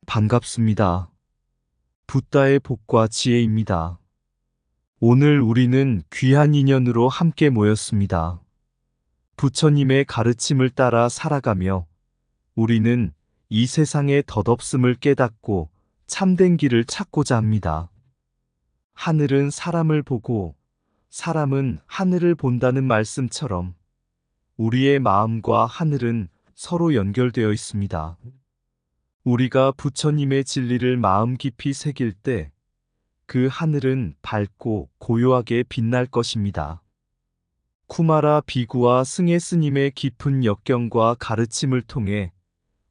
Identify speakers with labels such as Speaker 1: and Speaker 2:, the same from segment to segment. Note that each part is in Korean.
Speaker 1: 반갑습니다. 붓다의 복과 지혜입니다. 오늘 우리는 귀한 인연으로 함께 모였습니다. 부처님의 가르침을 따라 살아가며 우리는 이 세상의 덧없음을 깨닫고 참된 길을 찾고자 합니다. 하늘은 사람을 보고 사람은 하늘을 본다는 말씀처럼 우리의 마음과 하늘은 서로 연결되어 있습니다. 우리가 부처님의 진리를 마음 깊이 새길 때 그 하늘은 밝고 고요하게 빛날 것입니다. 쿠마라 비구와 승혜 스님의 깊은 역경과 가르침을 통해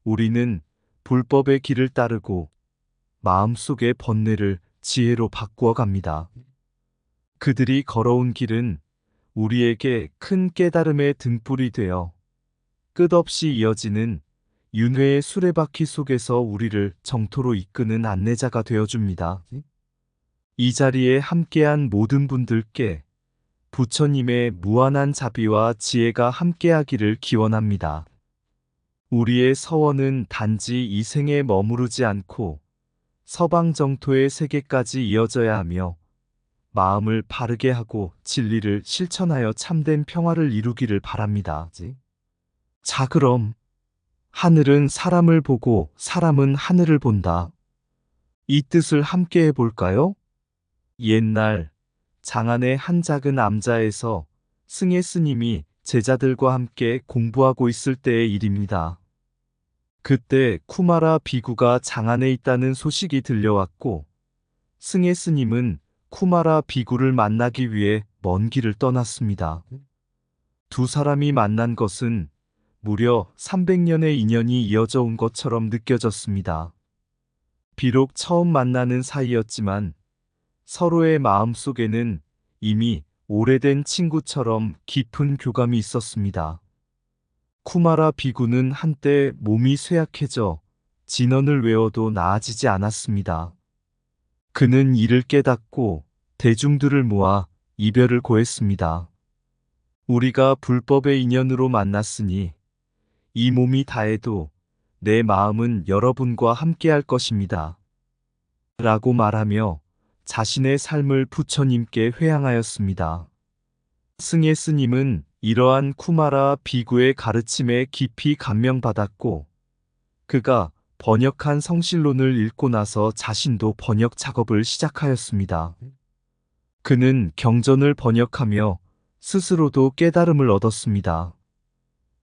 Speaker 1: 우리는 불법의 길을 따르고 마음속의 번뇌를 지혜로 바꾸어 갑니다. 그들이 걸어온 길은 우리에게 큰 깨달음의 등불이 되어 끝없이 이어지는 윤회의 수레바퀴 속에서 우리를 정토로 이끄는 안내자가 되어줍니다. 이 자리에 함께한 모든 분들께 부처님의 무한한 자비와 지혜가 함께하기를 기원합니다. 우리의 서원은 단지 이 생에 머무르지 않고 서방 정토의 세계까지 이어져야 하며 마음을 바르게 하고 진리를 실천하여 참된 평화를 이루기를 바랍니다. 자, 그럼 하늘은 사람을 보고 사람은 하늘을 본다. 이 뜻을 함께 해볼까요? 옛날 장안의 한 작은 암자에서 승혜 스님이 제자들과 함께 공부하고 있을 때의 일입니다. 그때 쿠마라 비구가 장안에 있다는 소식이 들려왔고 승혜 스님은 쿠마라 비구를 만나기 위해 먼 길을 떠났습니다. 두 사람이 만난 것은 무려 300년의 인연이 이어져 온 것처럼 느껴졌습니다. 비록 처음 만나는 사이였지만 서로의 마음 속에는 이미 오래된 친구처럼 깊은 교감이 있었습니다. 쿠마라 비구는 한때 몸이 쇠약해져 진언을 외워도 나아지지 않았습니다. 그는 이를 깨닫고 대중들을 모아 이별을 고했습니다. 우리가 불법의 인연으로 만났으니 이 몸이 다해도 내 마음은 여러분과 함께할 것입니다. 라고 말하며 자신의 삶을 부처님께 회향하였습니다. 승혜 스님은 이러한 쿠마라 비구의 가르침에 깊이 감명받았고 그가 번역한 성실론을 읽고 나서 자신도 번역 작업을 시작하였습니다. 그는 경전을 번역하며 스스로도 깨달음을 얻었습니다.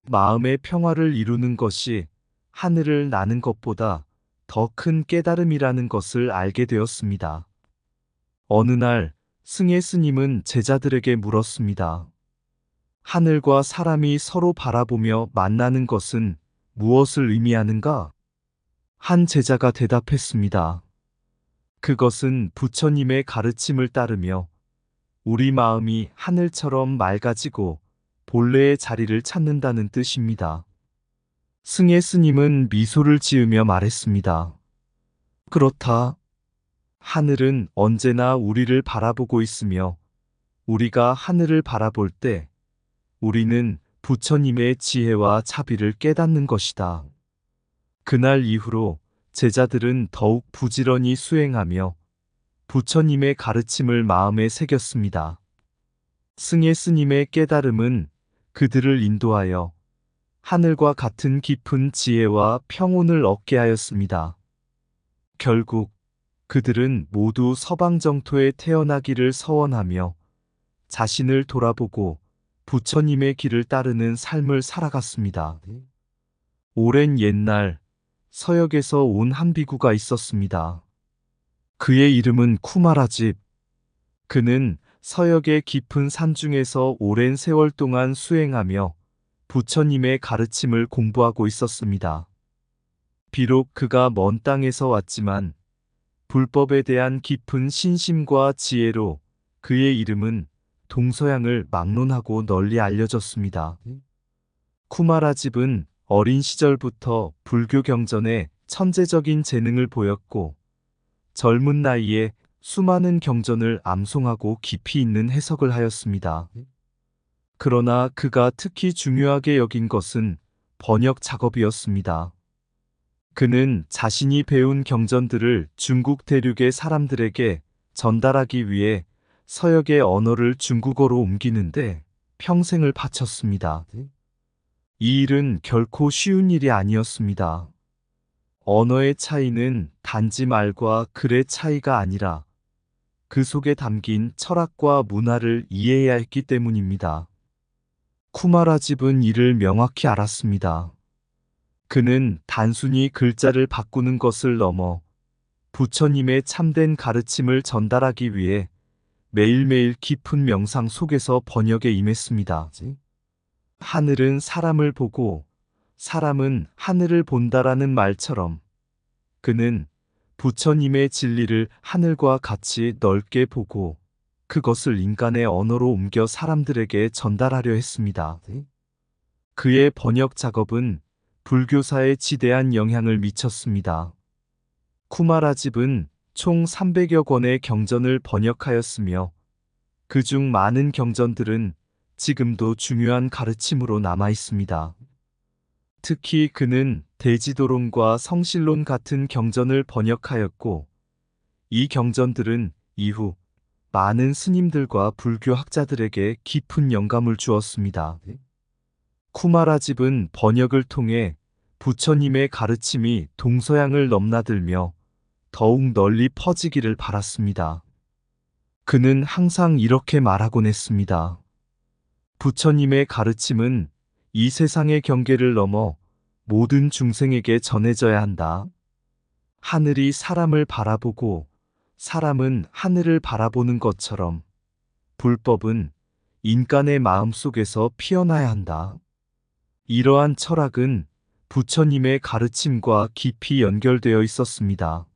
Speaker 1: 마음의 평화를 이루는 것이 하늘을 나는 것보다 더 큰 깨달음이라는 것을 알게 되었습니다. 어느 날 승혜 스님은 제자들에게 물었습니다. 하늘과 사람이 서로 바라보며 만나는 것은 무엇을 의미하는가? 한 제자가 대답했습니다. 그것은 부처님의 가르침을 따르며 우리 마음이 하늘처럼 맑아지고 본래의 자리를 찾는다는 뜻입니다. 승혜 스님은 미소를 지으며 말했습니다. 그렇다. 하늘은 언제나 우리를 바라보고 있으며 우리가 하늘을 바라볼 때 우리는 부처님의 지혜와 자비를 깨닫는 것이다. 그날 이후로 제자들은 더욱 부지런히 수행하며 부처님의 가르침을 마음에 새겼습니다. 승혜 스님의 깨달음은 그들을 인도하여 하늘과 같은 깊은 지혜와 평온을 얻게 하였습니다. 결국 그들은 모두 서방 정토에 태어나기를 서원하며 자신을 돌아보고 부처님의 길을 따르는 삶을 살아갔습니다. 오랜 옛날 서역에서 온 한 비구가 있었습니다. 그의 이름은 쿠마라집. 그는 서역의 깊은 산중에서 오랜 세월 동안 수행하며 부처님의 가르침을 공부하고 있었습니다. 비록 그가 먼 땅에서 왔지만 불법에 대한 깊은 신심과 지혜로 그의 이름은 동서양을 막론하고 널리 알려졌습니다. 쿠마라집은 어린 시절부터 불교 경전에 천재적인 재능을 보였고 젊은 나이에 수많은 경전을 암송하고 깊이 있는 해석을 하였습니다. 그러나 그가 특히 중요하게 여긴 것은 번역 작업이었습니다. 그는 자신이 배운 경전들을 중국 대륙의 사람들에게 전달하기 위해 서역의 언어를 중국어로 옮기는데 평생을 바쳤습니다. 이 일은 결코 쉬운 일이 아니었습니다. 언어의 차이는 단지 말과 글의 차이가 아니라 그 속에 담긴 철학과 문화를 이해해야 했기 때문입니다. 쿠마라집은 이를 명확히 알았습니다. 그는 단순히 글자를 바꾸는 것을 넘어 부처님의 참된 가르침을 전달하기 위해 매일매일 깊은 명상 속에서 번역에 임했습니다. 하늘은 사람을 보고 사람은 하늘을 본다라는 말처럼 그는 부처님의 진리를 하늘과 같이 넓게 보고 그것을 인간의 언어로 옮겨 사람들에게 전달하려 했습니다. 그의 번역 작업은 불교사에 지대한 영향을 미쳤습니다. 쿠마라집은 총 300여 권의 경전을 번역하였으며 그중 많은 경전들은 지금도 중요한 가르침으로 남아 있습니다. 특히 그는 대지도론과 성실론 같은 경전을 번역하였고 이 경전들은 이후 많은 스님들과 불교 학자들에게 깊은 영감을 주었습니다. 쿠마라집은 번역을 통해 부처님의 가르침이 동서양을 넘나들며 더욱 널리 퍼지기를 바랐습니다. 그는 항상 이렇게 말하곤 했습니다. 부처님의 가르침은 이 세상의 경계를 넘어 모든 중생에게 전해져야 한다. 하늘이 사람을 바라보고 사람은 하늘을 바라보는 것처럼 불법은 인간의 마음 속에서 피어나야 한다. 이러한 철학은 부처님의 가르침과 깊이 연결되어 있었습니다.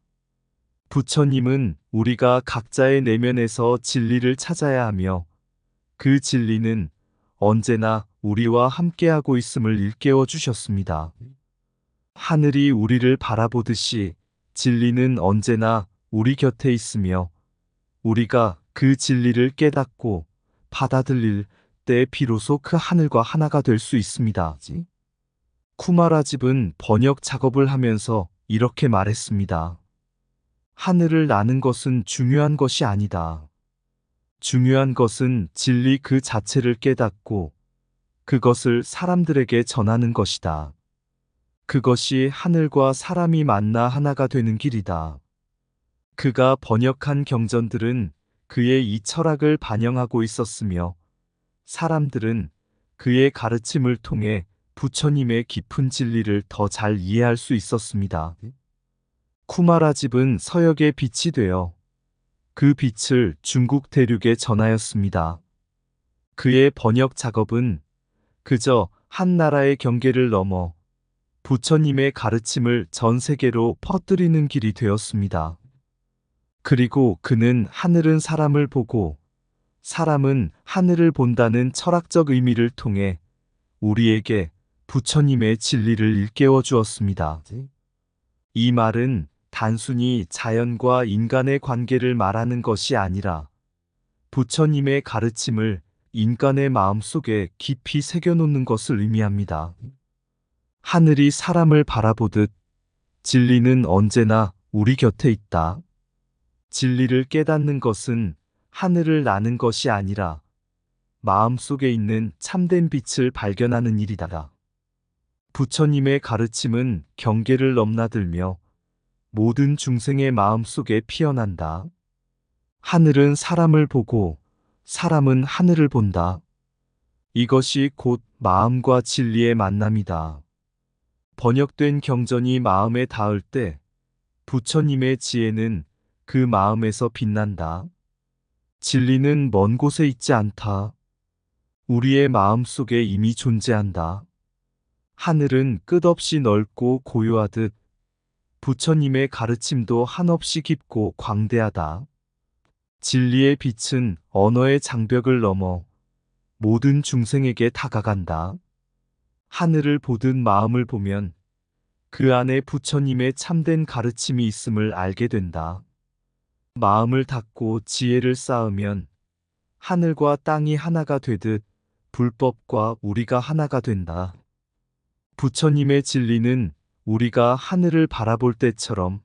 Speaker 1: 부처님은 우리가 각자의 내면에서 진리를 찾아야 하며 그 진리는 언제나 우리와 함께하고 있음을 일깨워 주셨습니다. 하늘이 우리를 바라보듯이 진리는 언제나 우리 곁에 있으며 우리가 그 진리를 깨닫고 받아들일 때 비로소 그 하늘과 하나가 될 수 있습니다. 쿠마라집은 번역 작업을 하면서 이렇게 말했습니다. 하늘을 나는 것은 중요한 것이 아니다. 중요한 것은 진리 그 자체를 깨닫고 그것을 사람들에게 전하는 것이다. 그것이 하늘과 사람이 만나 하나가 되는 길이다. 그가 번역한 경전들은 그의 이 철학을 반영하고 있었으며 사람들은 그의 가르침을 통해 부처님의 깊은 진리를 더 잘 이해할 수 있었습니다. 쿠마라집은 서역의 빛이 되어 그 빛을 중국 대륙에 전하였습니다. 그의 번역 작업은 그저 한 나라의 경계를 넘어 부처님의 가르침을 전 세계로 퍼뜨리는 길이 되었습니다. 그리고 그는 하늘은 사람을 보고 사람은 하늘을 본다는 철학적 의미를 통해 우리에게 부처님의 진리를 일깨워 주었습니다. 이 말은 단순히 자연과 인간의 관계를 말하는 것이 아니라 부처님의 가르침을 인간의 마음속에 깊이 새겨놓는 것을 의미합니다. 하늘이 사람을 바라보듯 진리는 언제나 우리 곁에 있다. 진리를 깨닫는 것은 하늘을 나는 것이 아니라 마음속에 있는 참된 빛을 발견하는 일이다. 부처님의 가르침은 경계를 넘나들며 모든 중생의 마음속에 피어난다. 하늘은 사람을 보고 사람은 하늘을 본다. 이것이 곧 마음과 진리의 만남이다. 번역된 경전이 마음에 닿을 때 부처님의 지혜는 그 마음에서 빛난다. 진리는 먼 곳에 있지 않다. 우리의 마음 속에 이미 존재한다. 하늘은 끝없이 넓고 고요하듯 부처님의 가르침도 한없이 깊고 광대하다. 진리의 빛은 언어의 장벽을 넘어 모든 중생에게 다가간다. 하늘을 보듯 마음을 보면 그 안에 부처님의 참된 가르침이 있음을 알게 된다. 마음을 닫고 지혜를 쌓으면 하늘과 땅이 하나가 되듯 불법과 우리가 하나가 된다. 부처님의 진리는 우리가 하늘을 바라볼 때처럼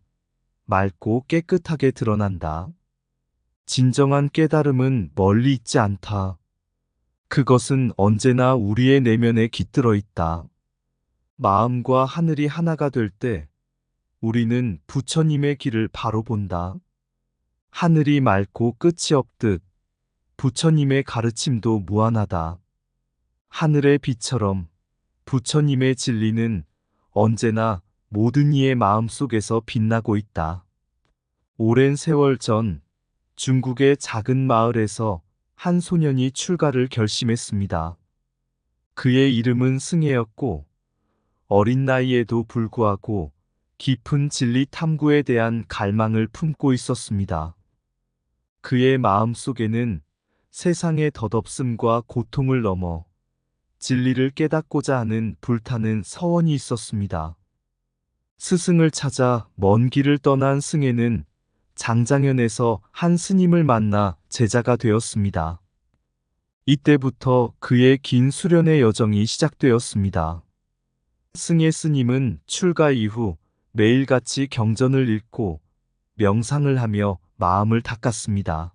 Speaker 1: 맑고 깨끗하게 드러난다. 진정한 깨달음은 멀리 있지 않다. 그것은 언제나 우리의 내면에 깃들어 있다. 마음과 하늘이 하나가 될 때 우리는 부처님의 길을 바로 본다. 하늘이 맑고 끝이 없듯 부처님의 가르침도 무한하다. 하늘의 빛처럼 부처님의 진리는 언제나 모든 이의 마음 속에서 빛나고 있다. 오랜 세월 전 중국의 작은 마을에서 한 소년이 출가를 결심했습니다. 그의 이름은 승혜였고 어린 나이에도 불구하고 깊은 진리 탐구에 대한 갈망을 품고 있었습니다. 그의 마음 속에는 세상의 덧없음과 고통을 넘어 진리를 깨닫고자 하는 불타는 서원이 있었습니다. 스승을 찾아 먼 길을 떠난 승혜는 장장현에서 한 스님을 만나 제자가 되었습니다. 이때부터 그의 긴 수련의 여정이 시작되었습니다. 승혜 스님은 출가 이후 매일같이 경전을 읽고 명상을 하며 마음을 닦았습니다.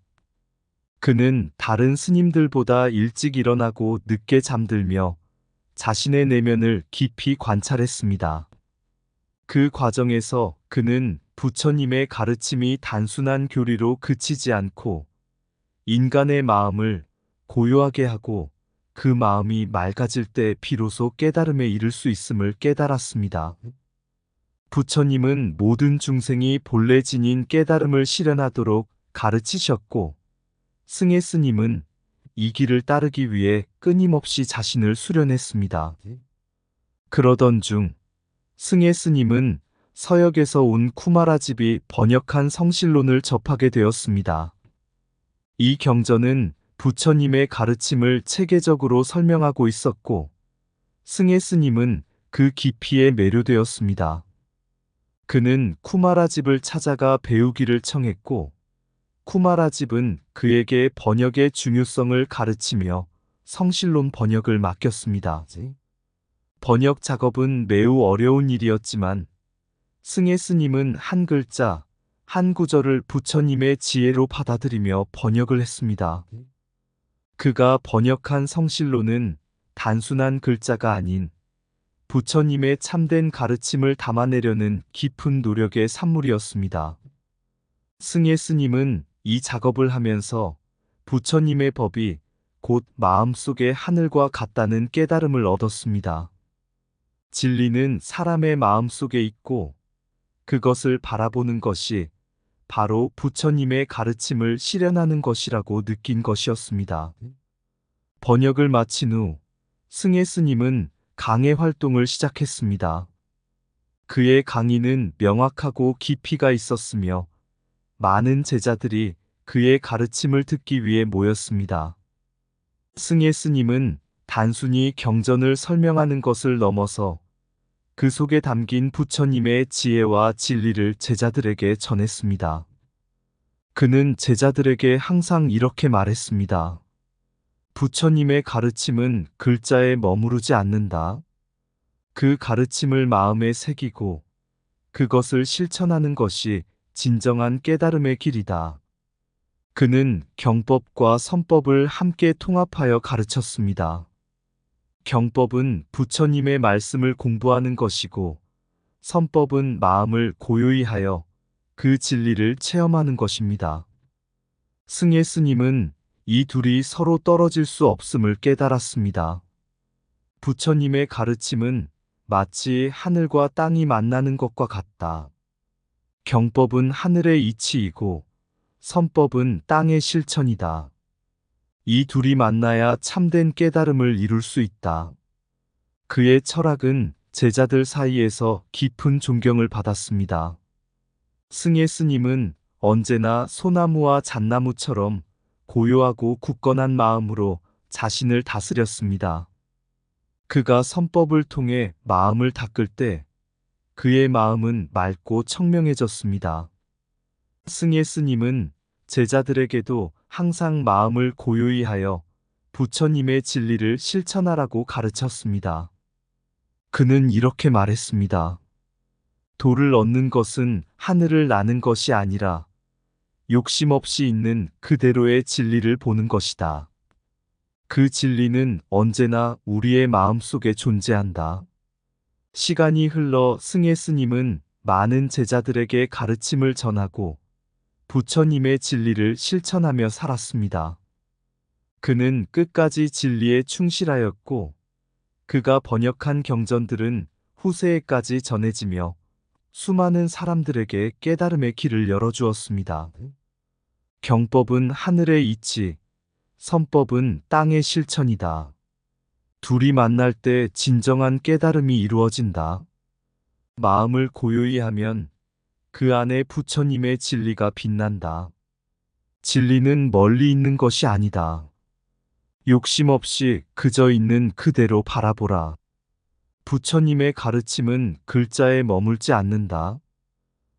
Speaker 1: 그는 다른 스님들보다 일찍 일어나고 늦게 잠들며 자신의 내면을 깊이 관찰했습니다. 그 과정에서 그는 부처님의 가르침이 단순한 교리로 그치지 않고 인간의 마음을 고요하게 하고 그 마음이 맑아질 때 비로소 깨달음에 이를 수 있음을 깨달았습니다. 부처님은 모든 중생이 본래 지닌 깨달음을 실현하도록 가르치셨고 승혜 스님은 이 길을 따르기 위해 끊임없이 자신을 수련했습니다. 그러던 중 승혜 스님은 서역에서 온 쿠마라집이 번역한 성실론을 접하게 되었습니다. 이 경전은 부처님의 가르침을 체계적으로 설명하고 있었고 승혜 스님은 그 깊이에 매료되었습니다. 그는 쿠마라집을 찾아가 배우기를 청했고 쿠마라집은 그에게 번역의 중요성을 가르치며 성실론 번역을 맡겼습니다. 번역 작업은 매우 어려운 일이었지만 승혜 스님은 한 글자, 한 구절을 부처님의 지혜로 받아들이며 번역을 했습니다. 그가 번역한 성실론은 단순한 글자가 아닌 부처님의 참된 가르침을 담아내려는 깊은 노력의 산물이었습니다. 승혜 스님은 이 작업을 하면서 부처님의 법이 곧 마음속의 하늘과 같다는 깨달음을 얻었습니다. 진리는 사람의 마음속에 있고 그것을 바라보는 것이 바로 부처님의 가르침을 실현하는 것이라고 느낀 것이었습니다. 번역을 마친 후 승혜 스님은 강해 활동을 시작했습니다. 그의 강의는 명확하고 깊이가 있었으며 많은 제자들이 그의 가르침을 듣기 위해 모였습니다. 승혜 스님은 단순히 경전을 설명하는 것을 넘어서 그 속에 담긴 부처님의 지혜와 진리를 제자들에게 전했습니다. 그는 제자들에게 항상 이렇게 말했습니다. 부처님의 가르침은 글자에 머무르지 않는다. 그 가르침을 마음에 새기고 그것을 실천하는 것이 진정한 깨달음의 길이다. 그는 경법과 선법을 함께 통합하여 가르쳤습니다. 경법은 부처님의 말씀을 공부하는 것이고 선법은 마음을 고요히 하여 그 진리를 체험하는 것입니다. 승혜 스님은 이 둘이 서로 떨어질 수 없음을 깨달았습니다. 부처님의 가르침은 마치 하늘과 땅이 만나는 것과 같다. 경법은 하늘의 이치이고 선법은 땅의 실천이다. 이 둘이 만나야 참된 깨달음을 이룰 수 있다. 그의 철학은 제자들 사이에서 깊은 존경을 받았습니다. 승혜 스님은 언제나 소나무와 잣나무처럼 고요하고 굳건한 마음으로 자신을 다스렸습니다. 그가 선법을 통해 마음을 닦을 때 그의 마음은 맑고 청명해졌습니다. 승혜 스님은 제자들에게도 항상 마음을 고요히 하여 부처님의 진리를 실천하라고 가르쳤습니다. 그는 이렇게 말했습니다. 도를 얻는 것은 하늘을 나는 것이 아니라 욕심 없이 있는 그대로의 진리를 보는 것이다. 그 진리는 언제나 우리의 마음속에 존재한다. 시간이 흘러 승혜 스님은 많은 제자들에게 가르침을 전하고 부처님의 진리를 실천하며 살았습니다. 그는 끝까지 진리에 충실하였고 그가 번역한 경전들은 후세에까지 전해지며 수많은 사람들에게 깨달음의 길을 열어주었습니다. 경법은 하늘의 이치, 선법은 땅의 실천이다. 둘이 만날 때 진정한 깨달음이 이루어진다. 마음을 고요히 하면 그 안에 부처님의 진리가 빛난다. 진리는 멀리 있는 것이 아니다. 욕심 없이 그저 있는 그대로 바라보라. 부처님의 가르침은 글자에 머물지 않는다.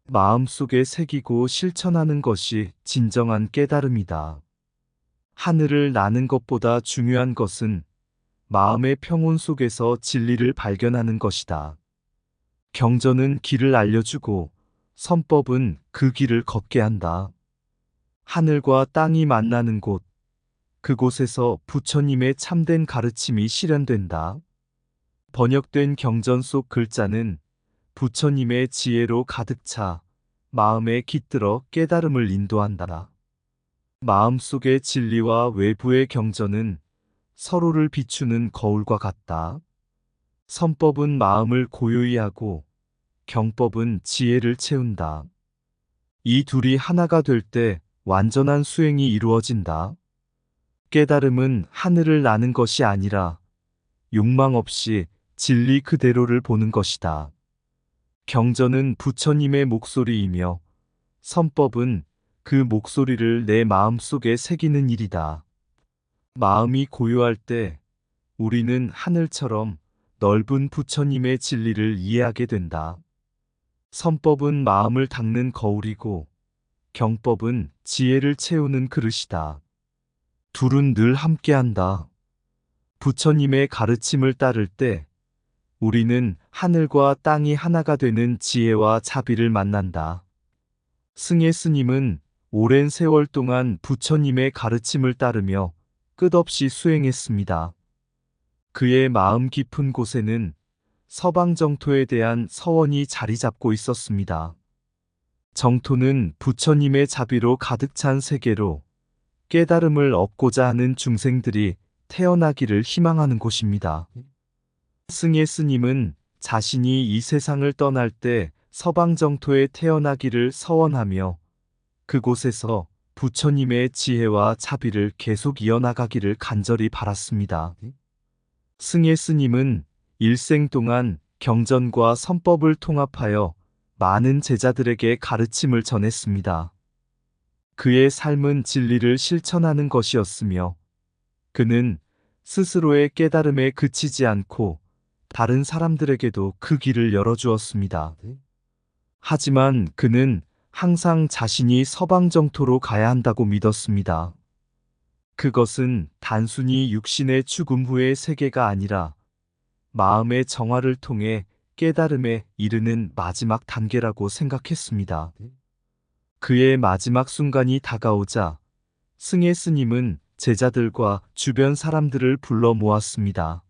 Speaker 1: 마음속에 새기고 실천하는 것이 진정한 깨달음이다. 하늘을 나는 것보다 중요한 것은 마음의 평온 속에서 진리를 발견하는 것이다. 경전은 길을 알려주고 선법은 그 길을 걷게 한다. 하늘과 땅이 만나는 곳, 그곳에서 부처님의 참된 가르침이 실현된다. 번역된 경전 속 글자는 부처님의 지혜로 가득 차 마음에 깃들어 깨달음을 인도한다. 마음속의 진리와 외부의 경전은 서로를 비추는 거울과 같다. 선법은 마음을 고요히 하고 경법은 지혜를 채운다. 이 둘이 하나가 될 때 완전한 수행이 이루어진다. 깨달음은 하늘을 나는 것이 아니라 욕망 없이 진리 그대로를 보는 것이다. 경전은 부처님의 목소리이며 선법은 그 목소리를 내 마음속에 새기는 일이다. 마음이 고요할 때 우리는 하늘처럼 넓은 부처님의 진리를 이해하게 된다. 선법은 마음을 닦는 거울이고 경법은 지혜를 채우는 그릇이다. 둘은 늘 함께한다. 부처님의 가르침을 따를 때 우리는 하늘과 땅이 하나가 되는 지혜와 자비를 만난다. 승혜 스님은 오랜 세월 동안 부처님의 가르침을 따르며 끝없이 수행했습니다. 그의 마음 깊은 곳에는 서방 정토에 대한 서원이 자리 잡고 있었습니다. 정토는 부처님의 자비로 가득 찬 세계로 깨달음을 얻고자 하는 중생들이 태어나기를 희망하는 곳입니다. 승혜 스님은 자신이 이 세상을 떠날 때 서방 정토에 태어나기를 서원하며 그곳에서 부처님의 지혜와 자비를 계속 이어나가기를 간절히 바랐습니다. 승혜 스님은 일생 동안 경전과 선법을 통합하여 많은 제자들에게 가르침을 전했습니다. 그의 삶은 진리를 실천하는 것이었으며 그는 스스로의 깨달음에 그치지 않고 다른 사람들에게도 그 길을 열어주었습니다. 하지만 그는 항상 자신이 서방 정토로 가야 한다고 믿었습니다. 그것은 단순히 육신의 죽음 후의 세계가 아니라 마음의 정화를 통해 깨달음에 이르는 마지막 단계라고 생각했습니다. 그의 마지막 순간이 다가오자 승혜 스님은 제자들과 주변 사람들을 불러 모았습니다.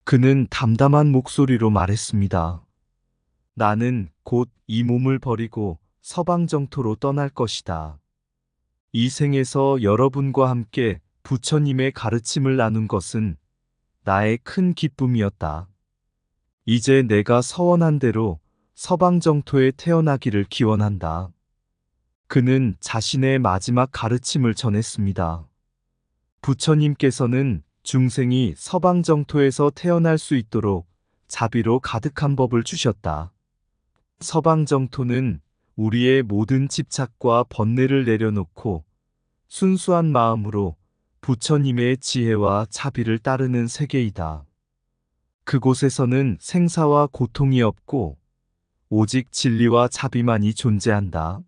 Speaker 1: 그는 담담한 목소리로 말했습니다. 나는 곧 이 몸을 버리고 서방 정토로 떠날 것이다. 이 생에서 여러분과 함께 부처님의 가르침을 나눈 것은 나의 큰 기쁨이었다. 이제 내가 서원한 대로 서방 정토에 태어나기를 기원한다. 그는 자신의 마지막 가르침을 전했습니다. 부처님께서는 중생이 서방 정토에서 태어날 수 있도록 자비로 가득한 법을 주셨다. 서방 정토는 우리의 모든 집착과 번뇌를 내려놓고 순수한 마음으로 부처님의 지혜와 자비를 따르는 세계이다. 그곳에서는 생사와 고통이 없고 오직 진리와 자비만이 존재한다.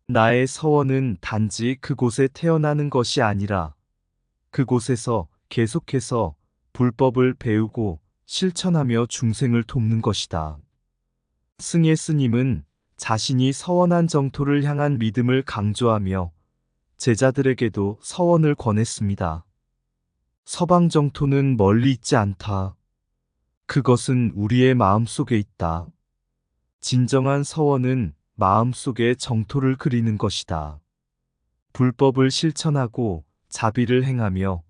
Speaker 1: 나의 서원은 단지 그곳에 태어나는 것이 아니라 그곳에서 계속해서 불법을 배우고 실천하며 중생을 돕는 것이다. 승혜 스님은 자신이 서원한 정토를 향한 믿음을 강조하며 제자들에게도 서원을 권했습니다. 서방 정토는 멀리 있지 않다. 그것은 우리의 마음속에 있다. 진정한 서원은 마음속에 정토를 그리는 것이다. 불법을 실천하고 자비를 행하며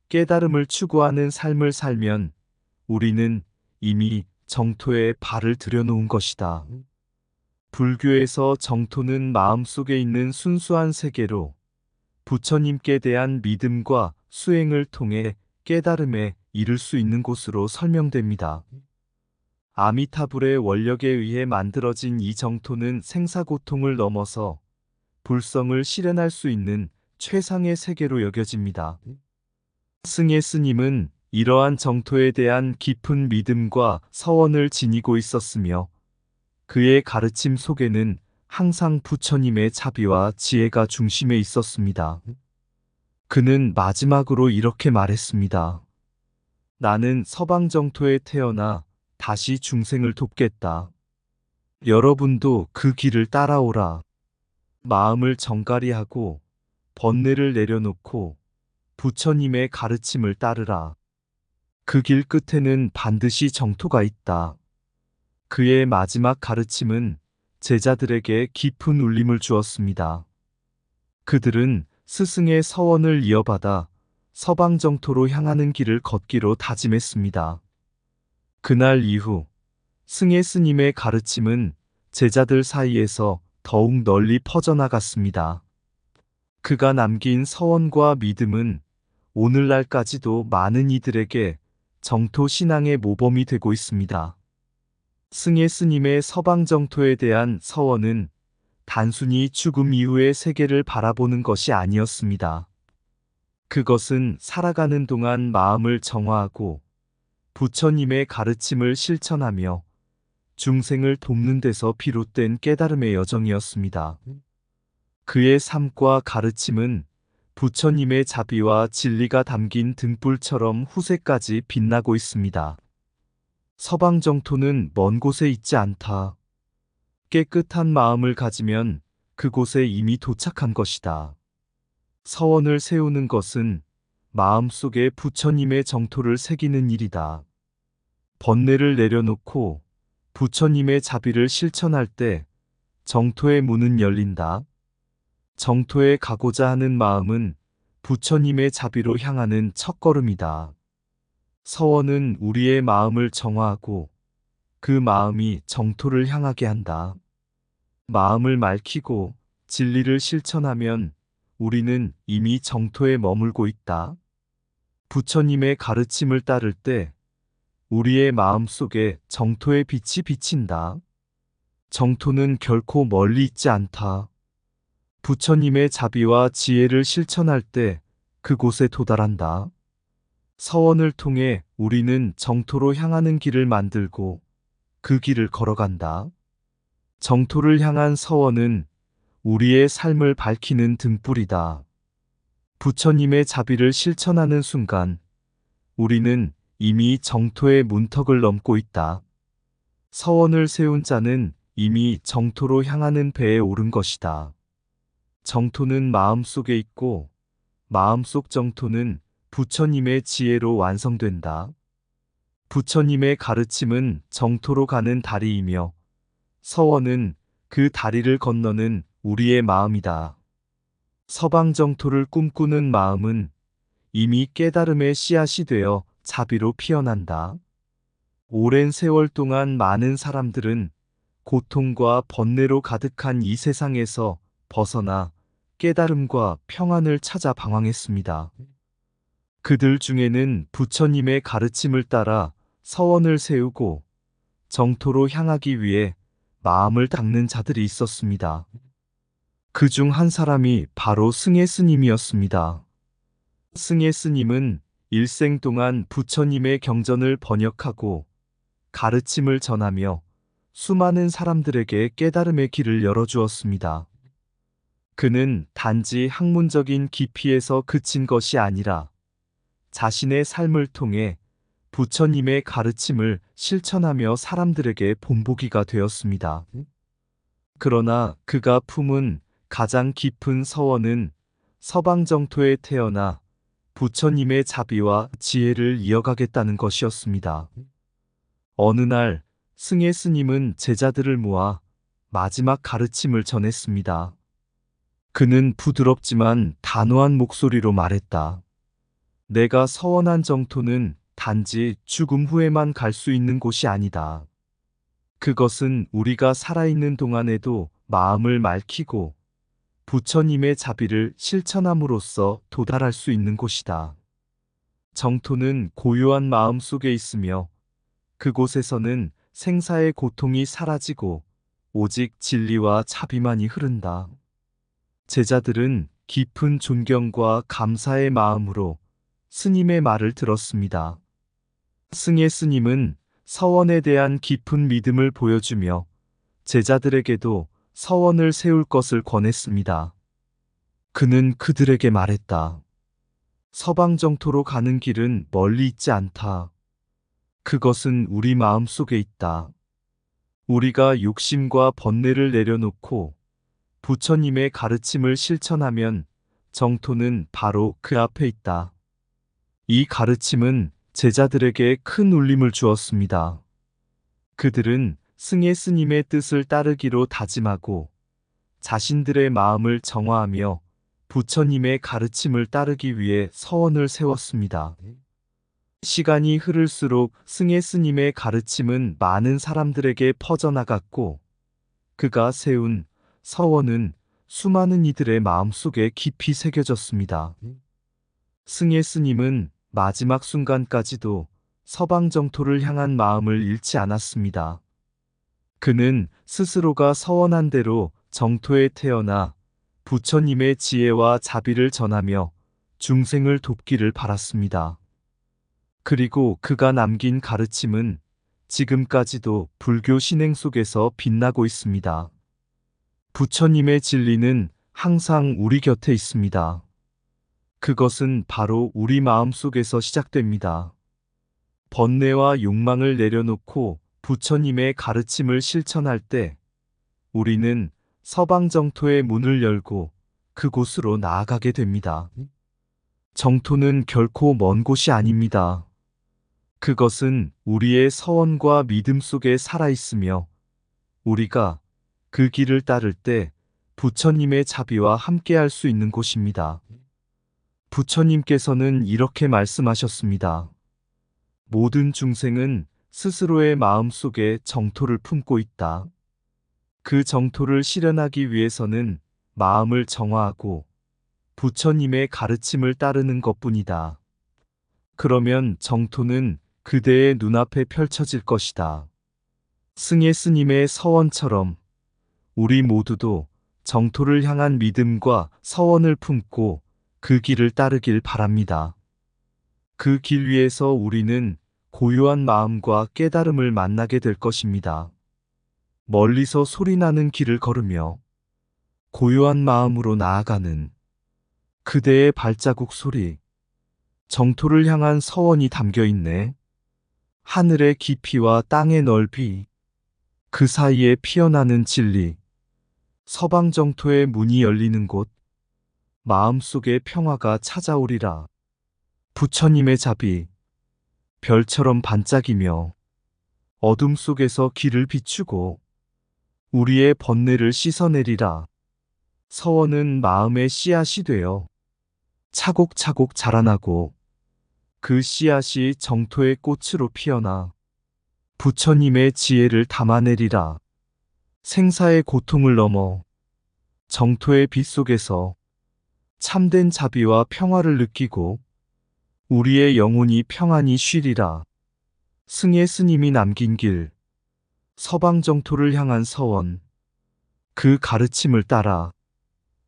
Speaker 1: 깨달음을 추구하는 삶을 살면 우리는 이미 정토에 발을 들여놓은 것이다. 불교에서 정토는 마음속에 있는 순수한 세계로 부처님께 대한 믿음과 수행을 통해 깨달음에 이를 수 있는 곳으로 설명됩니다. 아미타불의 원력에 의해 만들어진 이 정토는 생사고통을 넘어서 불성을 실현할 수 있는 최상의 세계로 여겨집니다. 승혜 스님은 이러한 정토에 대한 깊은 믿음과 서원을 지니고 있었으며 그의 가르침 속에는 항상 부처님의 자비와 지혜가 중심에 있었습니다. 그는 마지막으로 이렇게 말했습니다. 나는 서방 정토에 태어나 다시 중생을 돕겠다. 여러분도 그 길을 따라오라. 마음을 정갈히 하고 번뇌를 내려놓고 부처님의 가르침을 따르라. 그 길 끝에는 반드시 정토가 있다. 그의 마지막 가르침은 제자들에게 깊은 울림을 주었습니다. 그들은 스승의 서원을 이어받아 서방 정토로 향하는 길을 걷기로 다짐했습니다. 그날 이후 승혜 스님의 가르침은 제자들 사이에서 더욱 널리 퍼져나갔습니다. 그가 남긴 서원과 믿음은 오늘날까지도 많은 이들에게 정토 신앙의 모범이 되고 있습니다. 승혜 스님의 서방 정토에 대한 서원은 단순히 죽음 이후의 세계를 바라보는 것이 아니었습니다. 그것은 살아가는 동안 마음을 정화하고 부처님의 가르침을 실천하며 중생을 돕는 데서 비롯된 깨달음의 여정이었습니다. 그의 삶과 가르침은 부처님의 자비와 진리가 담긴 등불처럼 후세까지 빛나고 있습니다. 서방 정토는 먼 곳에 있지 않다. 깨끗한 마음을 가지면 그곳에 이미 도착한 것이다. 서원을 세우는 것은 마음속에 부처님의 정토를 새기는 일이다. 번뇌를 내려놓고 부처님의 자비를 실천할 때 정토의 문은 열린다. 정토에 가고자 하는 마음은 부처님의 자비로 향하는 첫걸음이다. 서원은 우리의 마음을 정화하고 그 마음이 정토를 향하게 한다. 마음을 맑히고 진리를 실천하면 우리는 이미 정토에 머물고 있다. 부처님의 가르침을 따를 때 우리의 마음 속에 정토의 빛이 비친다. 정토는 결코 멀리 있지 않다. 부처님의 자비와 지혜를 실천할 때 그곳에 도달한다. 서원을 통해 우리는 정토로 향하는 길을 만들고 그 길을 걸어간다. 정토를 향한 서원은 우리의 삶을 밝히는 등불이다. 부처님의 자비를 실천하는 순간 우리는 이미 정토의 문턱을 넘고 있다. 서원을 세운 자는 이미 정토로 향하는 배에 오른 것이다. 정토는 마음속에 있고 마음속 정토는 부처님의 지혜로 완성된다. 부처님의 가르침은 정토로 가는 다리이며 서원은 그 다리를 건너는 우리의 마음이다. 서방 정토를 꿈꾸는 마음은 이미 깨달음의 씨앗이 되어 자비로 피어난다. 오랜 세월 동안 많은 사람들은 고통과 번뇌로 가득한 이 세상에서 벗어나 깨달음과 평안을 찾아 방황했습니다. 그들 중에는 부처님의 가르침을 따라 서원을 세우고 정토로 향하기 위해 마음을 닦는 자들이 있었습니다. 그 중 한 사람이 바로 승혜 스님이었습니다. 승혜 스님은 일생 동안 부처님의 경전을 번역하고 가르침을 전하며 수많은 사람들에게 깨달음의 길을 열어주었습니다. 그는 단지 학문적인 깊이에서 그친 것이 아니라 자신의 삶을 통해 부처님의 가르침을 실천하며 사람들에게 본보기가 되었습니다. 그러나 그가 품은 가장 깊은 서원은 서방정토에 태어나 부처님의 자비와 지혜를 이어가겠다는 것이었습니다. 어느 날 승혜 스님은 제자들을 모아 마지막 가르침을 전했습니다. 그는 부드럽지만 단호한 목소리로 말했다. 내가 서원한 정토는 단지 죽음 후에만 갈 수 있는 곳이 아니다. 그것은 우리가 살아있는 동안에도 마음을 맑히고 부처님의 자비를 실천함으로써 도달할 수 있는 곳이다. 정토는 고요한 마음 속에 있으며 그곳에서는 생사의 고통이 사라지고 오직 진리와 자비만이 흐른다. 제자들은 깊은 존경과 감사의 마음으로 스님의 말을 들었습니다. 승혜 스님은 서원에 대한 깊은 믿음을 보여주며 제자들에게도 서원을 세울 것을 권했습니다. 그는 그들에게 말했다. 서방정토로 가는 길은 멀리 있지 않다. 그것은 우리 마음 속에 있다. 우리가 욕심과 번뇌를 내려놓고 부처님의 가르침을 실천하면 정토는 바로 그 앞에 있다. 이 가르침은 제자들에게 큰 울림을 주었습니다. 그들은 승혜 스님의 뜻을 따르기로 다짐하고 자신들의 마음을 정화하며 부처님의 가르침을 따르기 위해 서원을 세웠습니다. 시간이 흐를수록 승혜 스님의 가르침은 많은 사람들에게 퍼져나갔고 그가 세운 서원은 수많은 이들의 마음속에 깊이 새겨졌습니다. 승혜 스님은 마지막 순간까지도 서방정토를 향한 마음을 잃지 않았습니다. 그는 스스로가 서원한 대로 정토에 태어나 부처님의 지혜와 자비를 전하며 중생을 돕기를 바랐습니다. 그리고 그가 남긴 가르침은 지금까지도 불교 신행 속에서 빛나고 있습니다. 부처님의 진리는 항상 우리 곁에 있습니다. 그것은 바로 우리 마음 속에서 시작됩니다. 번뇌와 욕망을 내려놓고 부처님의 가르침을 실천할 때 우리는 서방정토의 문을 열고 그곳으로 나아가게 됩니다. 정토는 결코 먼 곳이 아닙니다. 그것은 우리의 서원과 믿음 속에 살아있으며 우리가 그 길을 따를 때 부처님의 자비와 함께할 수 있는 곳입니다. 부처님께서는 이렇게 말씀하셨습니다. 모든 중생은 스스로의 마음 속에 정토를 품고 있다. 그 정토를 실현하기 위해서는 마음을 정화하고 부처님의 가르침을 따르는 것뿐이다. 그러면 정토는 그대의 눈앞에 펼쳐질 것이다. 승혜 스님의 서원처럼 우리 모두도 정토를 향한 믿음과 서원을 품고 그 길을 따르길 바랍니다. 그 길 위에서 우리는 고요한 마음과 깨달음을 만나게 될 것입니다. 멀리서 소리나는 길을 걸으며 고요한 마음으로 나아가는 그대의 발자국 소리, 정토를 향한 서원이 담겨 있네. 하늘의 깊이와 땅의 넓이, 그 사이에 피어나는 진리, 서방정토의 문이 열리는 곳, 마음속에 평화가 찾아오리라. 부처님의 자비, 별처럼 반짝이며 어둠 속에서 길을 비추고 우리의 번뇌를 씻어내리라. 서원은 마음의 씨앗이 되어 차곡차곡 자라나고 그 씨앗이 정토의 꽃으로 피어나 부처님의 지혜를 담아내리라. 생사의 고통을 넘어 정토의 빛 속에서 참된 자비와 평화를 느끼고 우리의 영혼이 평안히 쉬리라. 승혜 스님이 남긴 길, 서방정토를 향한 서원, 그 가르침을 따라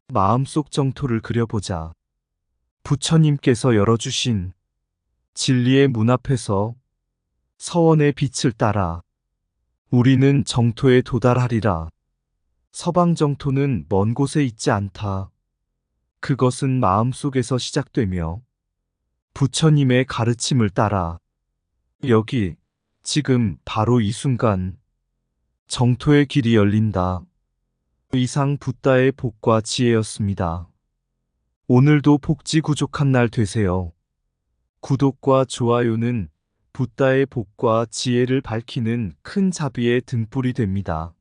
Speaker 1: 마음속 정토를 그려보자. 부처님께서 열어주신 진리의 문 앞에서 서원의 빛을 따라 우리는 정토에 도달하리라. 서방정토는 먼 곳에 있지 않다. 그것은 마음속에서 시작되며 부처님의 가르침을 따라 여기, 지금, 바로 이 순간, 정토의 길이 열린다. 이상 붓다의 복과 지혜였습니다. 오늘도 복지구족한 날 되세요. 구독과 좋아요는 붓다의 복과 지혜를 밝히는 큰 자비의 등불이 됩니다.